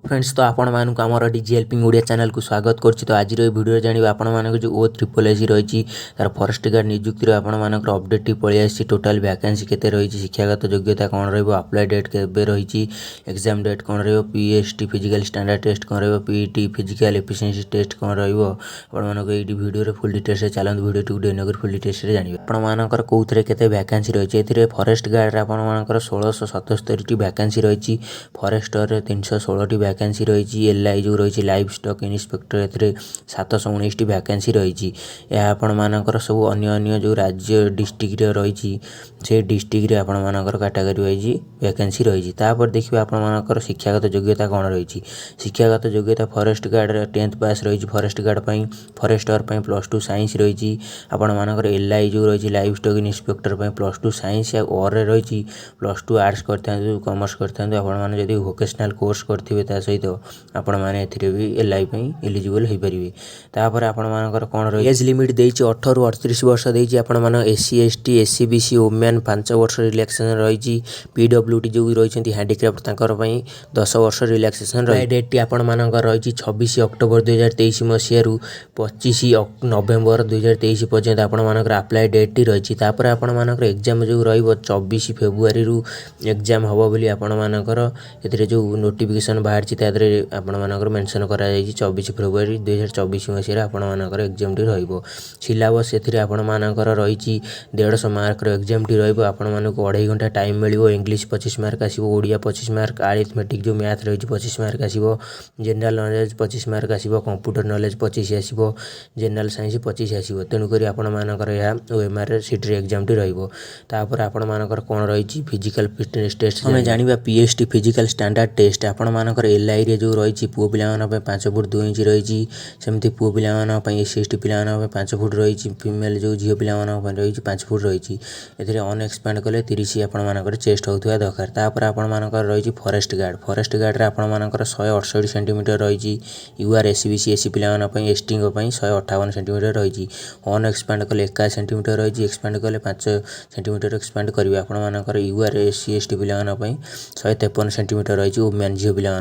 Friends तो आपण मानक आमर डीजी हेल्पिंग ओडिया चैनल को स्वागत करछि। तो आज वीडियो जानवे आपण मानक जो O SSS रही तार फॉरेस्ट गार्ड नियुक्ति आपण मानक अपडेट पलि आसी टोटाल वैकेंसी केते रही, शिक्षागत योग्यता कौन रही, अप्लाई डेट केबे रही, एग्जाम डेट कौन रही, PST फिजिकल स्टैंडर्ड टेस्ट कौन रही, PET फिजिकल एफिशिएंसी टेस्ट कौन रही। आपण मानक ये वीडियो फुल डिटेल्स चलते वीडियो टू नगर फुल डिटेल्स जानवे आपण मानकर कौन केते वैकेंसी रही। ए फॉरेस्ट गार्ड आपण मानकर 1677 वैकेंसी रही, फॉरेस्टर 316 वैकेंसी रही, LI जो रही लाइव स्टॉक इन्स्पेक्टर ए 719 वैकेंसी रही। यह आपण मानकर सब अन्य जो राज्य डिस्ट्रिक्ट रही से डिस्ट्रिक्ट आपण मानकर कैटेगरी वाइज वैकेंसी रही। तापर देखिए आपण मानकर शिक्षागत योग्यता कौन रही। शिक्षागत योग्यता फॉरेस्ट गार्ड 10th पास रही, फॉरेस्ट गार्ड फॉरेस्टर +2 साइंस रही। आपण मानकर LI जो रही लाइव स्टॉक इन्स्पेक्टर +2 साइंस और रही, +2 आर्ट्स करते कॉमर्स करते आपण मैंने जब वोकेशनल कोर्स करेंगे ता सहित आपण मैंने भी LI एलिजिबल हो पारे। तापर आपण मानकर कौन रही एज लिमिट देछि 18 ରୁ 38 वर्ष देछि। आपण मान SC ST SC BC women 5 वर्ष रिलैक्सेशन रही। PWD जो रही हैंडीक्राफ्ट तांकर 10 वर्ष रिलैक्सेशन रही। डेट टी आपण मानकर रही 26 अक्टोबर 2023 मसीह रु 25 नवेम्बर 2023 पर्यंत आपण मानकर अप्लाई डेट टी रही। तापर आपण मानकर एग्जाम जो रही 24 फेब्रुआरी रु एग्जाम हबो बोली आपण मानकर एथिरे जो नोटिफिकेशन बाहर आपण मानकर मेंशन करा जायछि 24 फेब्रुआरी 2024 मसीह आपण मानकर एग्जाम टी रहइबो। सिलेबस एथिरे आपण मानकर रही 150 मार्क रो एग्जाम टी रहइबो। आपण मानको 2.5 घंटा टाइम मिलिबो। इंग्लिश 25 मार्क आसीबो, ओडिया 25 मार्क, अरिथमेटिक जो मैथ रही 25 मार्क आसीबो, जनरल नॉलेज 25 मार्क आसीबो, कंप्यूटर नॉलेज 25 आसीबो, जनरल साइंस 25 आसीबो। तेनु करी आपण मानकर या OMR सीट रे एग्जाम टी रहइबो। तापर आपण मानकर कोन रही फिजिकल फिटनेस टेस्ट हमें जानिबा PST फिजिकल स्टैंडर्ड टेस्ट आपण मानकर LI रे जो रही पुओ पिला 5 फुट 2 इंच रही, सेमती पुओ पिला SC ST पिला 5 फुट रही, फीमेल जो झील पिला रही 5 फुट रही। ए अनएक्सपैंड कले 30 आपण मानकर चेस्ट होता दरकार। तापर आपण मानकर रही फॉरेस्ट गार्ड आपण मानकर 168 सेंटीमीटर रही। UR SC BC SC पिला ST 158 सेंटीमीटर रही। अनएक्सपैंड कले 1 सेंटीमीटर रही, एक्सपैंड कले 5 सेंटीमीटर एक्सपैंड करेंगे। आपण मानकर UR SC ST पिला 153 सेंटीमीटर रही, वुमेन झील पिला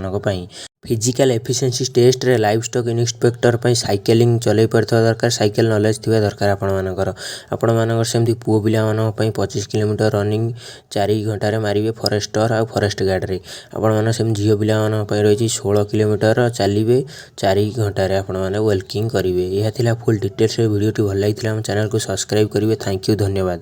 फिजिकल एफिशिएंसी टेस्ट रे लाइव स्टॉक इन्स्पेक्टर साइकेलिंग चलाई पारथवा दरकार, साइकेल नॉलेज थिबा दरकार। आपण मानकर सेमती पुओ पिला 25 किलोमीटर रनिंग 4 घंटा रे मारिबे फॉरेस्टर आ फॉरेस्ट गार्ड रे। आपण माने सेम झियो पिला रही 16 किलोमीटर चलिबे 4 घंटा रे आपण माने वॉकिंग करिवे। यह थिला फुल डिटेल्स रे वीडियो टी भल लागिथिला हम चैनल को सब्सक्राइब करिवे। थैंक यू, धन्यवाद।